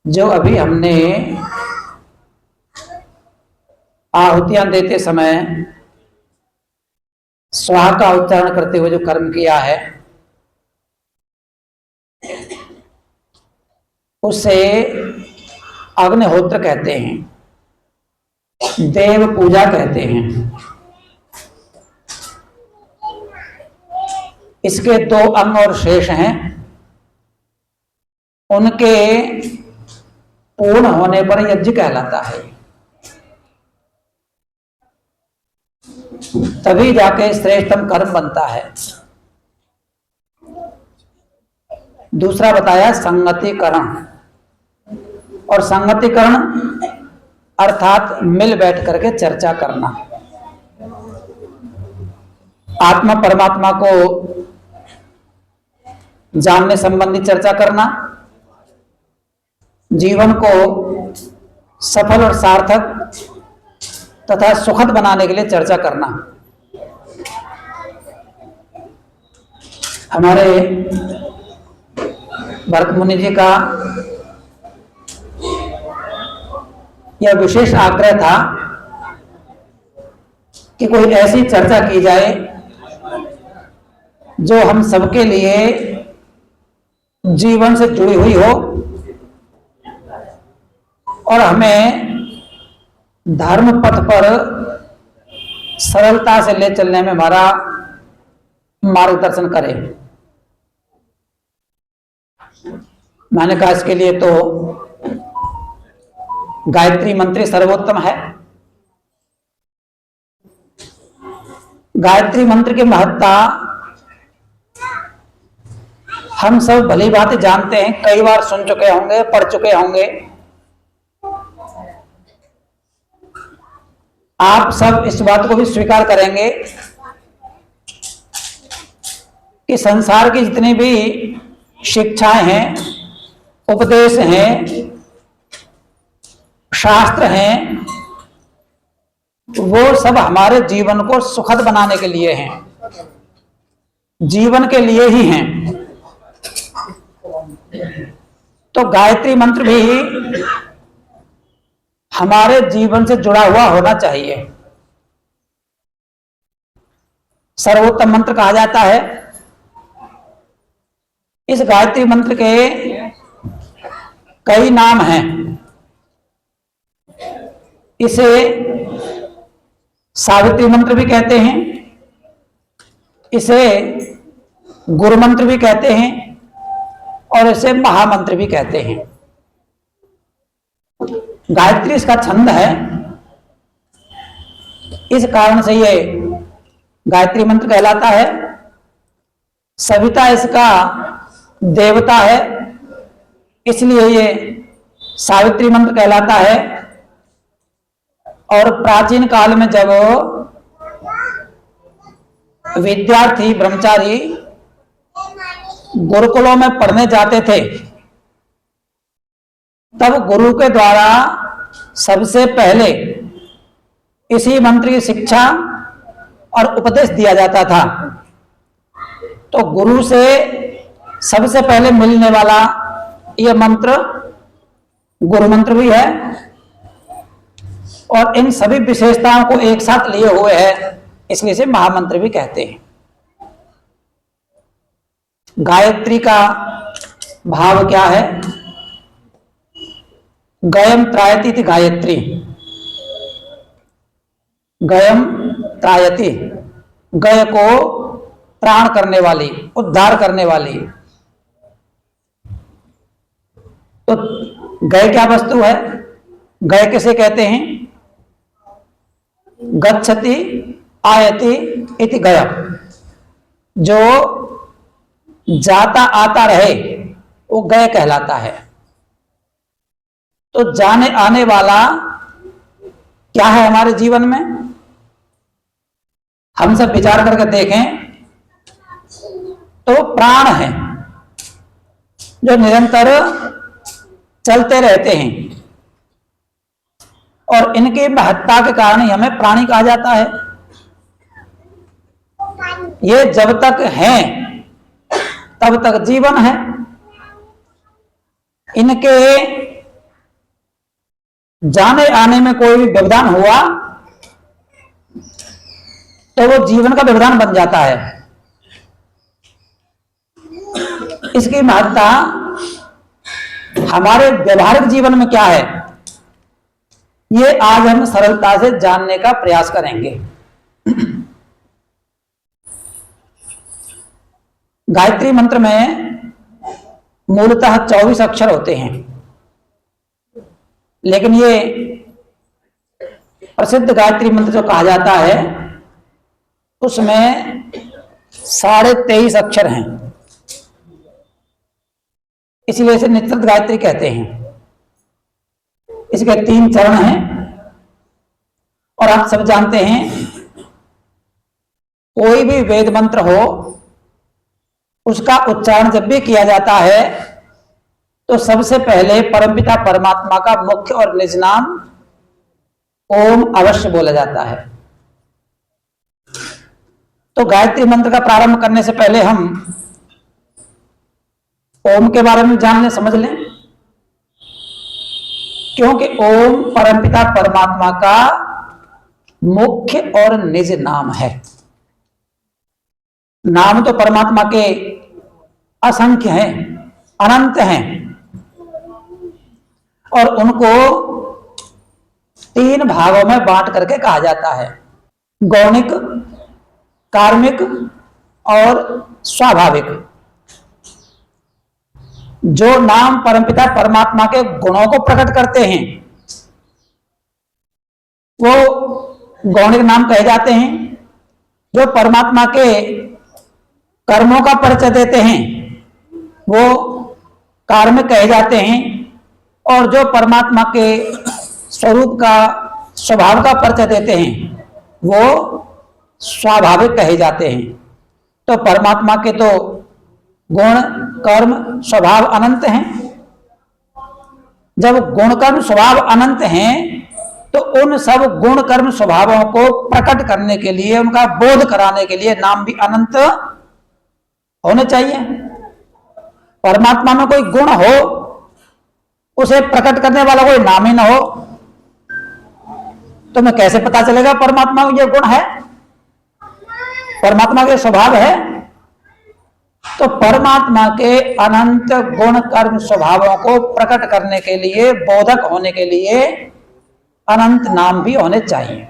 जो अभी हमने आहुतियां देते समय स्वाहा का उच्चारण करते हुए जो कर्म किया है, उसे अग्निहोत्र कहते हैं, देव पूजा कहते हैं। इसके दो अंग और शेष हैं, उनके पूर्ण होने पर यज्ञ कहलाता है। तभी जाके श्रेष्ठतम कर्म बनता है। दूसरा बताया संगतिकरण, और संगतिकरण अर्थात मिल बैठ करके चर्चा करना, आत्मा परमात्मा को जानने संबंधी चर्चा करना, जीवन को सफल और सार्थक तथा सुखद बनाने के लिए चर्चा करना। हमारे भरत मुनि जी का यह विशेष आग्रह था कि कोई ऐसी चर्चा की जाए जो हम सबके लिए जीवन से जुड़ी हुई हो और हमें धर्म पथ पर सरलता से ले चलने में हमारा मार्गदर्शन करे। मैंने कहा इसके लिए तो गायत्री मंत्र सर्वोत्तम है। गायत्री मंत्र की महत्ता हम सब भली भांति जानते हैं, कई बार सुन चुके होंगे, पढ़ चुके होंगे। आप सब इस बात को भी स्वीकार करेंगे कि संसार की जितनी भी शिक्षाएं हैं, उपदेश हैं, शास्त्र हैं, वो सब हमारे जीवन को सुखद बनाने के लिए हैं, जीवन के लिए ही हैं। तो गायत्री मंत्र भी हमारे जीवन से जुड़ा हुआ होना चाहिए। सर्वोत्तम मंत्र कहा जाता है। इस गायत्री मंत्र के कई नाम हैं। इसे सावित्री मंत्र भी कहते हैं, इसे गुरु मंत्र भी कहते हैं और इसे महामंत्र भी कहते हैं। गायत्री इसका छंद है, इस कारण से ये गायत्री मंत्र कहलाता है। सविता इसका देवता है, इसलिए ये सावित्री मंत्र कहलाता है। और प्राचीन काल में जब विद्यार्थी ब्रह्मचारी गुरुकुलों में पढ़ने जाते थे, तब गुरु के द्वारा सबसे पहले इसी मंत्र की शिक्षा और उपदेश दिया जाता था। तो गुरु से सबसे पहले मिलने वाला यह मंत्र गुरु मंत्र भी है, और इन सभी विशेषताओं को एक साथ लिए हुए है, इसलिए इसे महामंत्र भी कहते हैं। गायत्री का भाव क्या है? गयम त्रायति इति गायत्री। गयम त्रायति, गय को त्राण करने वाली, उद्धार करने वाली। तो गय क्या वस्तु है? गय किसे कहते हैं? गच्छति आयति इति गय। जो जाता आता रहे वो गय कहलाता है। तो जाने आने वाला क्या है हमारे जीवन में? हम सब विचार करके देखें तो प्राण है, जो निरंतर चलते रहते हैं, और इनकी महत्ता के कारण ही हमें प्राणी कहा जाता है। ये जब तक हैं तब तक जीवन है। इनके जाने आने में कोई भी व्यवधान हुआ तो वो जीवन का व्यवधान बन जाता है। इसकी महत्ता हमारे व्यवहारिक जीवन में क्या है, ये आज हम सरलता से जानने का प्रयास करेंगे। गायत्री मंत्र में मूलतः 24 अक्षर होते हैं, लेकिन ये प्रसिद्ध गायत्री मंत्र जो कहा जाता है उसमें 23.5 अक्षर हैं, इसी वजह से नित्यत गायत्री कहते हैं। इसके 3 चरण हैं और आप सब जानते हैं कोई भी वेद मंत्र हो उसका उच्चारण जब भी किया जाता है तो सबसे पहले परमपिता परमात्मा का मुख्य और निज नाम ओम अवश्य बोला जाता है। तो गायत्री मंत्र का प्रारंभ करने से पहले हम ओम के बारे में जान लें, समझ लें, क्योंकि ओम परमपिता परमात्मा का मुख्य और निज नाम है। नाम तो परमात्मा के असंख्य हैं, अनंत हैं, और उनको 3 भागों में बांट करके कहा जाता है, गौणिक, कार्मिक और स्वाभाविक। जो नाम परमपिता परमात्मा के गुणों को प्रकट करते हैं वो गौणिक नाम कहे जाते हैं। जो परमात्मा के कर्मों का परिचय देते हैं वो कार्मिक कहे जाते हैं, और जो परमात्मा के स्वरूप का, स्वभाव का परिचय देते हैं वो स्वाभाविक कहे जाते हैं। तो परमात्मा के तो गुण, कर्म, स्वभाव अनंत हैं। जब गुण, कर्म, स्वभाव अनंत हैं तो उन सब गुण, कर्म, स्वभावों को प्रकट करने के लिए, उनका बोध कराने के लिए नाम भी अनंत होने चाहिए। परमात्मा में कोई गुण हो, उसे प्रकट करने वाला कोई नाम ही ना हो तो मैं कैसे पता चलेगा परमात्मा में ये गुण है, परमात्मा के स्वभाव है। तो परमात्मा के अनंत गुण, कर्म, स्वभावों को प्रकट करने के लिए, बोधक होने के लिए अनंत नाम भी होने चाहिए।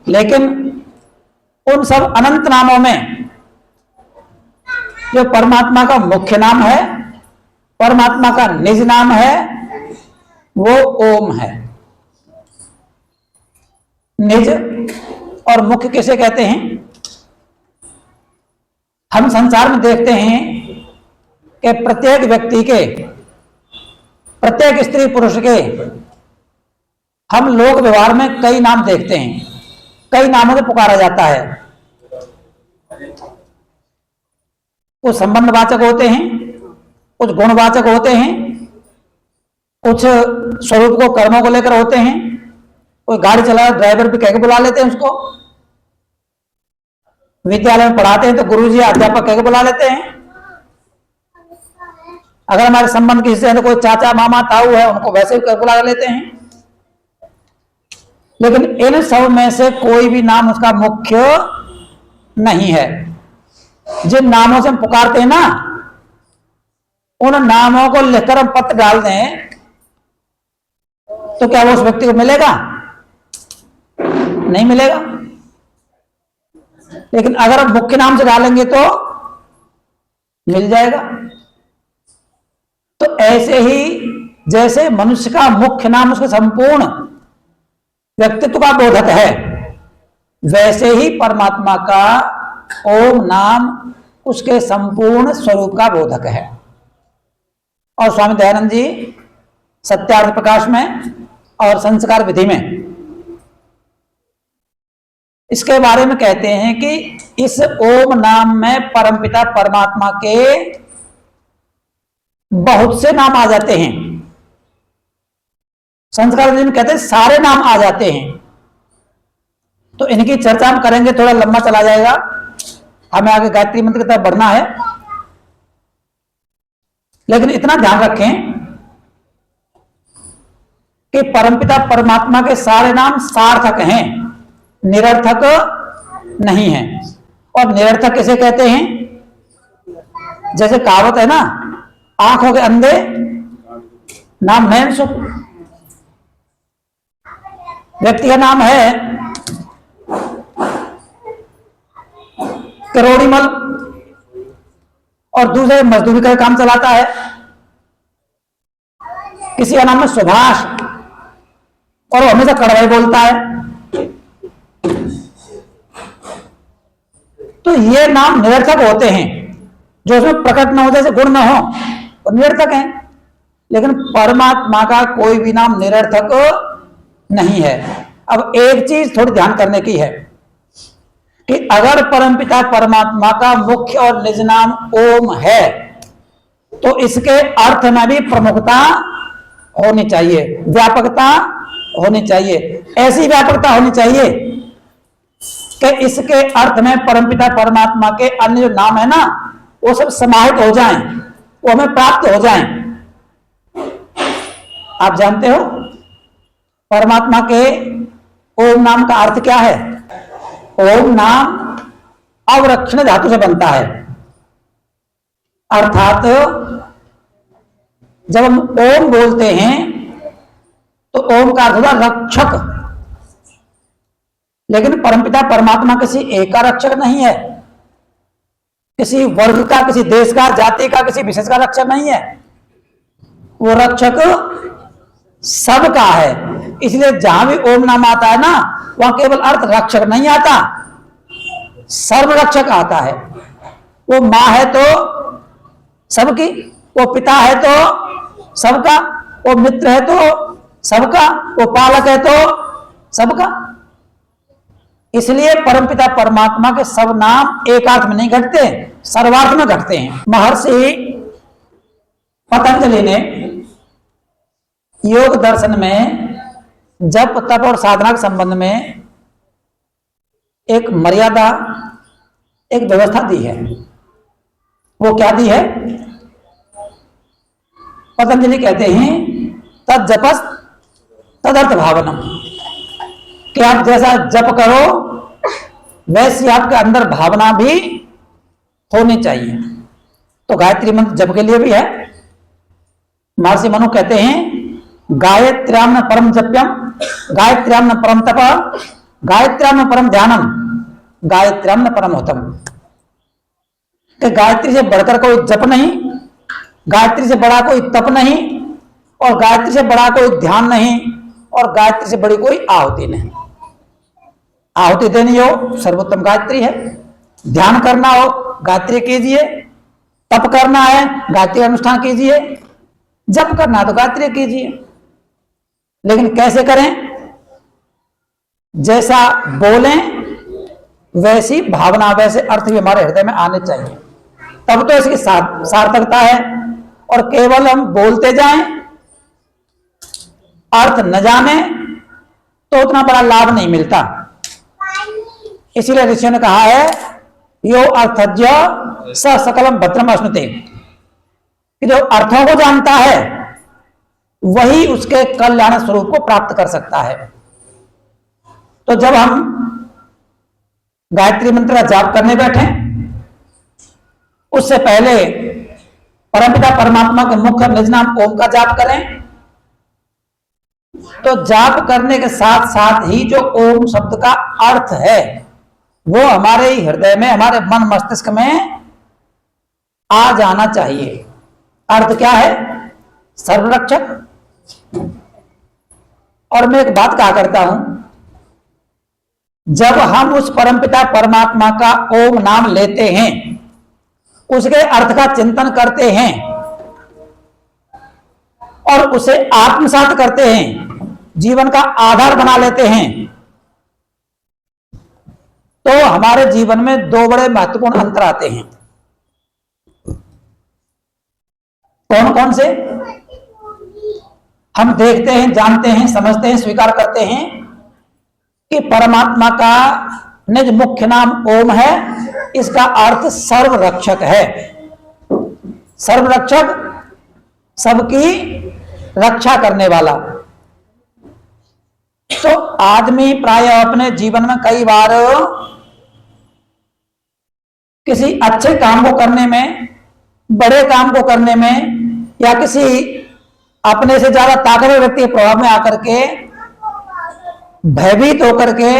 लेकिन उन सब अनंत नामों में जो परमात्मा का मुख्य नाम है, परमात्मा का निज नाम है, वो ओम है। निज और मुख्य किसे कहते हैं? हम संसार में देखते हैं कि प्रत्येक व्यक्ति के, प्रत्येक स्त्री पुरुष के हम लोक व्यवहार में कई नाम देखते हैं, कई नामों से पुकारा जाता है। कुछ संबंधवाचक होते हैं, कुछ गुणवाचक होते हैं, कुछ स्वरूप को, कर्मों को लेकर होते हैं। कोई गाड़ी चला रहा, ड्राइवर भी कह के बुला लेते हैं उसको। विद्यालय में पढ़ाते हैं तो गुरुजी, अध्यापक कह के बुला लेते हैं। अगर हमारे संबंध किसी से तो कोई चाचा, मामा, ताऊ है, उनको वैसे भी बुला लेते हैं। लेकिन इन सब में से कोई भी नाम उसका मुख्य नहीं है। जिन नामों से हम पुकारते हैं ना, उन नामों को लिखकर हम पत्र डाल दें तो क्या वो उस व्यक्ति को मिलेगा? नहीं मिलेगा। लेकिन अगर हम मुख्य नाम से डालेंगे तो मिल जाएगा। तो ऐसे ही जैसे मनुष्य का मुख्य नाम उसके संपूर्ण व्यक्तित्व का बोधक है, वैसे ही परमात्मा का ओम नाम उसके संपूर्ण स्वरूप का बोधक है। और स्वामी दयानंद जी सत्यार्थ प्रकाश में और संस्कार विधि में इसके बारे में कहते हैं कि इस ओम नाम में परमपिता परमात्मा के बहुत से नाम आ जाते हैं। संस्कार विधि में कहते हैं सारे नाम आ जाते हैं। तो इनकी चर्चा हम करेंगे, थोड़ा लंबा चला जाएगा, हमें आगे गायत्री मंत्र की तरफ बढ़ना है। लेकिन इतना ध्यान रखें कि परमपिता परमात्मा के सारे नाम सार्थक हैं, निरर्थक नहीं है। और निरर्थक किसे कहते हैं? जैसे कहावत है ना, आंखों के अंधे नाम नयन सुख। व्यक्ति का नाम है करोड़ीमल और दूसरे मजदूरी का काम चलाता है। किसी का नाम है सुभाष और वो हमेशा कड़वाई बोलता है। तो ये नाम निरर्थक होते हैं, जो उसमें प्रकट न हो, जैसे गुण न हो, वो निरर्थक हैं। लेकिन परमात्मा का कोई भी नाम निरर्थक नहीं है। अब एक चीज थोड़ी ध्यान करने की है कि अगर परमपिता परमात्मा का मुख्य और निज नाम ओम है, तो इसके अर्थ में भी प्रमुखता होनी चाहिए, व्यापकता होनी चाहिए। ऐसी व्यापकता होनी चाहिए कि इसके अर्थ में परमपिता परमात्मा के अन्य जो नाम है ना, वो सब समाहित हो जाएं, वो हमें प्राप्त हो जाएं। आप जानते हो परमात्मा के ओम नाम का अर्थ क्या है? ओम नाम अवरक्षण धातु से बनता है, अर्थात जब हम ओम बोलते हैं तो ओम का अर्थ होता रक्षक। लेकिन परमपिता परमात्मा किसी एक का रक्षक नहीं है, किसी वर्ग का, किसी देश का, जाति का, किसी विशेष का रक्षक नहीं है। वो रक्षक सबका है। इसलिए जहां भी ओम नाम आता है ना, वहां केवल अर्थ रक्षक नहीं आता, सर्व रक्षक आता है। वो मां है तो सबकी, वो पिता है तो सबका, वो मित्र है तो सबका, वो पालक है तो सबका। इसलिए परमपिता परमात्मा के सब नाम एकार्थ में नहीं घटते, सर्वार्थ में घटते हैं। महर्षि पतंजलि ने योग दर्शन में जप तप और साधना के संबंध में एक मर्यादा, एक व्यवस्था दी है। वो क्या दी है? पतंजलि कहते हैं तद जपस तदर्थ भावनम, कि आप जैसा जप करो वैसी आपके अंदर भावना भी होनी चाहिए। तो गायत्री मंत्र जप के लिए भी है। महर्षि मनु कहते हैं गायत्र्याम न परम जप्यम, गायत्र्याम न परम तप, गायत्र्याम न परम ध्यानम, गायत्र्याम न परम होतम। कि गायत्री से बढ़कर कोई जप नहीं, गायत्री से बड़ा कोई तप नहीं, और गायत्री से बड़ा कोई ध्यान नहीं, और गायत्री से बड़ी कोई आहुति नहीं। आहुति देनी हो सर्वोत्तम गायत्री है, ध्यान करना हो गायत्री कीजिए, तप करना है गायत्री अनुष्ठान कीजिए, जप करना है तो गायत्री कीजिए। लेकिन कैसे करें? जैसा बोलें वैसी भावना, वैसे अर्थ भी हमारे हृदय में आने चाहिए, तब तो इसकी सार्थकता है। और केवल हम बोलते जाएं, अर्थ न जाने, तो उतना बड़ा लाभ नहीं मिलता। इसीलिए ऋषियों ने कहा है यो अर्थज्ञ स सकलम भद्रम अश्नुते, कि जो अर्थों को जानता है वही उसके कल्याण स्वरूप को प्राप्त कर सकता है। तो जब हम गायत्री मंत्र का जाप करने बैठे, उससे पहले परमपिता परमात्मा के मुख्य निज नाम ओम का जाप करें। तो जाप करने के साथ साथ ही जो ओम शब्द का अर्थ है वो हमारे ही हृदय में, हमारे मन मस्तिष्क में आ जाना चाहिए। अर्थ क्या है? सर्वरक्षक। और मैं एक बात कहा करता हूं, जब हम उस परमपिता परमात्मा का ओम नाम लेते हैं, उसके अर्थ का चिंतन करते हैं और उसे आत्मसात करते हैं, जीवन का आधार बना लेते हैं, तो हमारे जीवन में दो बड़े महत्वपूर्ण अंतर आते हैं। कौन कौन से? हम देखते हैं, जानते हैं, समझते हैं, स्वीकार करते हैं कि परमात्मा का निज मुख्य नाम ओम है, इसका अर्थ सर्वरक्षक है। सर्वरक्षक, सबकी रक्षा करने वाला। तो आदमी प्राय अपने जीवन में कई बार किसी अच्छे काम को करने में, बड़े काम को करने में, या किसी अपने से ज्यादा ताकतवर व्यक्ति के प्रभाव में आकर के भयभीत होकर के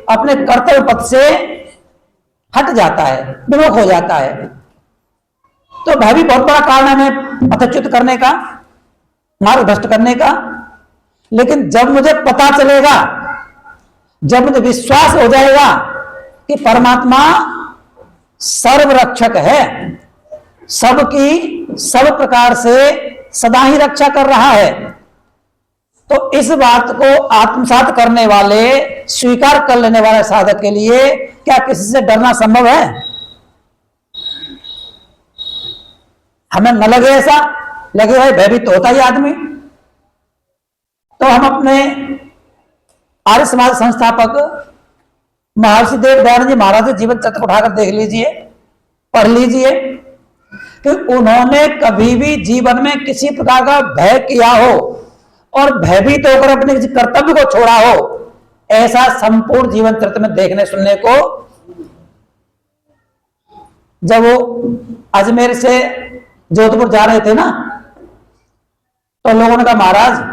अपने कर्तव्य पथ से हट जाता है, विमुख हो जाता है। तो भय भी बहुत बड़ा कारण है हमें पथच्युत करने का, मार्ग भ्रष्ट करने का। लेकिन जब मुझे पता चलेगा, जब मुझे विश्वास हो जाएगा कि परमात्मा सर्वरक्षक है, सबकी सब प्रकार से सदा ही रक्षा कर रहा है, तो इस बात को आत्मसात करने वाले, स्वीकार कर लेने वाले साधक के लिए क्या किसी से डरना संभव है? हमें न लगे ऐसा, लगे भाई भयभीत तो होता ही आदमी। तो हम अपने आर्य समाज संस्थापक महर्षि देव दयानंद जी महाराज के जीवन चरित्र उठाकर देख लीजिए, पढ़ लीजिए कि उन्होंने कभी भी जीवन में किसी प्रकार का भय किया हो और भयभीत होकर अपने किसी कर्तव्य को छोड़ा हो, ऐसा संपूर्ण जीवन चरित्र में देखने सुनने को। जब वो अजमेर से जोधपुर जा रहे थे ना, तो लोगों ने कहा महाराज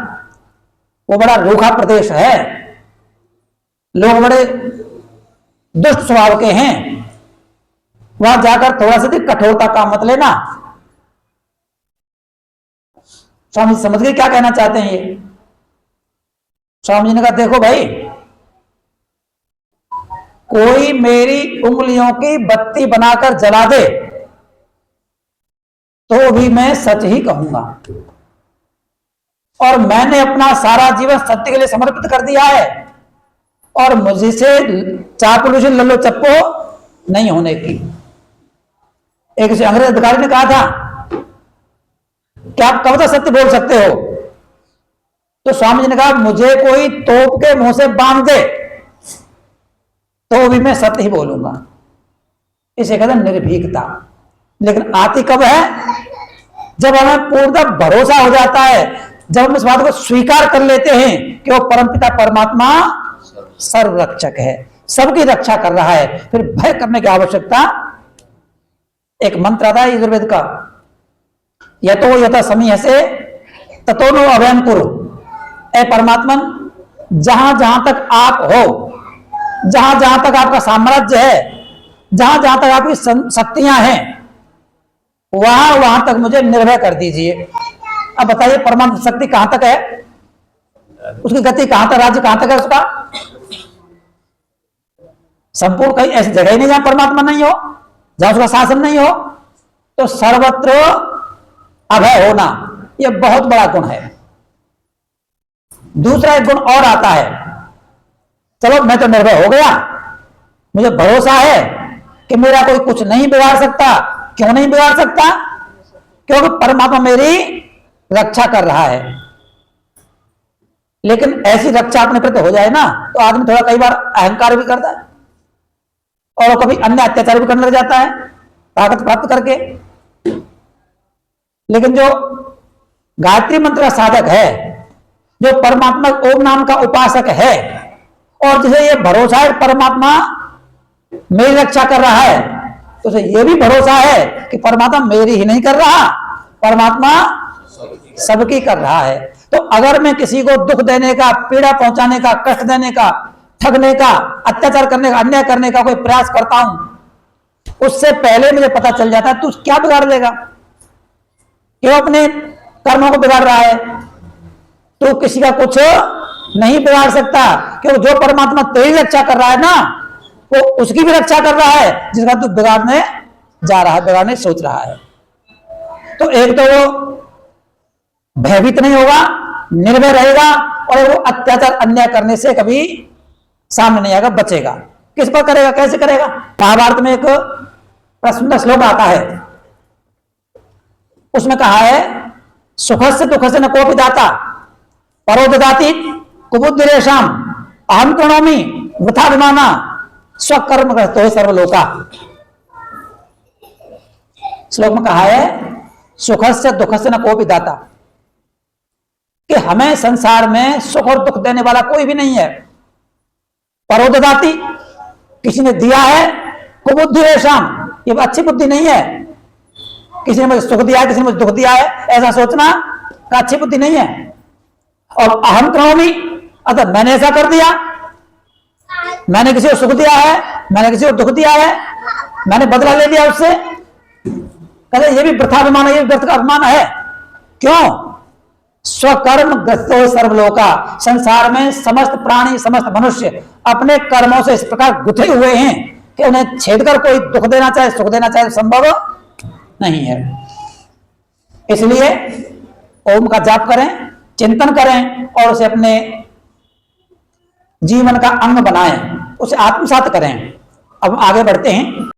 वो बड़ा रूखा प्रदेश है, लोग बड़े दुष्ट स्वभाव के हैं, वहां जाकर थोड़ा सा कठोरता का मत लेना। स्वामी जी समझ गए क्या कहना चाहते हैं ये? स्वामी जी ने कहा देखो भाई, कोई मेरी उंगलियों की बत्ती बनाकर जला दे तो भी मैं सच ही कहूंगा, और मैंने अपना सारा जीवन सत्य के लिए समर्पित कर दिया है, और मुझे से चापलूसी लल्लो चप्पो नहीं होने की। एक अंग्रेज अधिकारी ने कहा था कि आप कब तक सत्य बोल सकते हो? तो स्वामी जी ने कहा मुझे कोई तोप के मुंह से बांध दे तो भी मैं सत्य ही बोलूंगा। इसे कहते हैं निर्भीकता। लेकिन आती कब है? जब हमें पूर्णतः भरोसा हो जाता है, जब हम इस बात को स्वीकार कर लेते हैं कि वो परमपिता परमात्मा सर्वरक्षक है, सबकी रक्षा कर रहा है, फिर भय करने की आवश्यकता। एक मंत्र आता है यजुर्वेद का, यतो यथा समीह से ततो नो अभयम कुरु। ए परमात्मन, जहां जहां तक आप हो, जहां जहां तक आपका साम्राज्य है, जहां जहां तक आपकी शक्तियां हैं, वहां वहां तक मुझे निर्भय कर दीजिए। अब बताइए परमात्मा शक्ति कहां तक है? उसकी गति कहां तक, राज्य कहां तक है उसका? संपूर्ण कहीं ऐसी जगह ही नहीं जहां परमात्मा नहीं हो, जहां उसका शासन नहीं हो। तो सर्वत्र अभय होना यह बहुत बड़ा गुण है। दूसरा एक गुण और आता है, चलो मैं तो निर्भय हो गया, मुझे भरोसा है कि मेरा कोई कुछ नहीं बिगाड़ सकता। क्यों नहीं बिगाड़ सकता? क्योंकि परमात्मा मेरी रक्षा कर रहा है। लेकिन ऐसी रक्षा अपने प्रति हो जाए ना, तो आदमी थोड़ा कई बार अहंकार भी करता है और कभी अन्य अत्याचार भी करने लग जाता है ताकत प्राप्त करके। लेकिन जो गायत्री मंत्र का साधक है, जो परमात्मा ओम नाम का उपासक है, और जिसे ये भरोसा है परमात्मा मेरी रक्षा कर रहा है, तो उसे ये भी भरोसा है कि परमात्मा मेरी ही नहीं कर रहा, परमात्मा सबकी कर रहा है। तो अगर मैं किसी को दुख देने का, पीड़ा पहुंचाने का, कष्ट देने का, ठगने का, अत्याचार करने का, अन्याय करने का कोई प्रयास करता हूं, उससे पहले मुझे पता चल जाता है तू क्या बिगाड़ देगा, क्यों अपने कर्मों को बिगाड़ रहा है। तू किसी का कुछ नहीं बिगाड़ सकता, क्योंकि जो परमात्मा तेरी रक्षा कर रहा है ना, वो उसकी भी रक्षा कर रहा है जिसका तू बिगाड़ने जा रहा है, बिगाड़ने सोच रहा है। तो एक तो वो भयभीत नहीं होगा, निर्भय रहेगा, और वो अत्याचार अन्याय करने से कभी सामने नहीं आएगा, बचेगा। किस पर करेगा, कैसे करेगा? महाभारत में एक प्रसिद्ध श्लोक आता है, उसमें कहा है सुखस्य दुखस्य न कोपि दाता परो ददाति कुबुद्धिरेषाम अहम प्रणोमि वृथा विमाना स्वकर्म करतो सर्वलोका। श्लोक में कहा है सुखस्य दुखस्य न कोपि दाता, कि हमें संसार में सुख और दुख देने वाला कोई भी नहीं है। परोददाति, किसी ने दिया है, कुबुद्धि है शाम, ये अच्छी बुद्धि नहीं है। किसी ने मुझे सुख दिया है, किसी ने मुझे दुख दिया है, ऐसा सोचना का अच्छी बुद्धि नहीं है। और अहम करोमि, अतः मैंने ऐसा कर दिया, मैंने किसी को सुख दिया है, मैंने किसी को दुख दिया है, मैंने बदला ले लिया उससे, कहते ये भी वृथाभिमान है, ये भी व्यर्थ का अभिमान है। क्यों? स्वकर्म ग्रस्तो सर्वलोका, संसार में समस्त प्राणी, समस्त मनुष्य अपने कर्मों से इस प्रकार गुथे हुए हैं कि उन्हें छेड़कर कोई दुख देना चाहे, सुख देना चाहे, संभव नहीं है। इसलिए ओम का जाप करें, चिंतन करें और उसे अपने जीवन का अंग बनाएं, उसे आत्मसात करें। अब आगे बढ़ते हैं।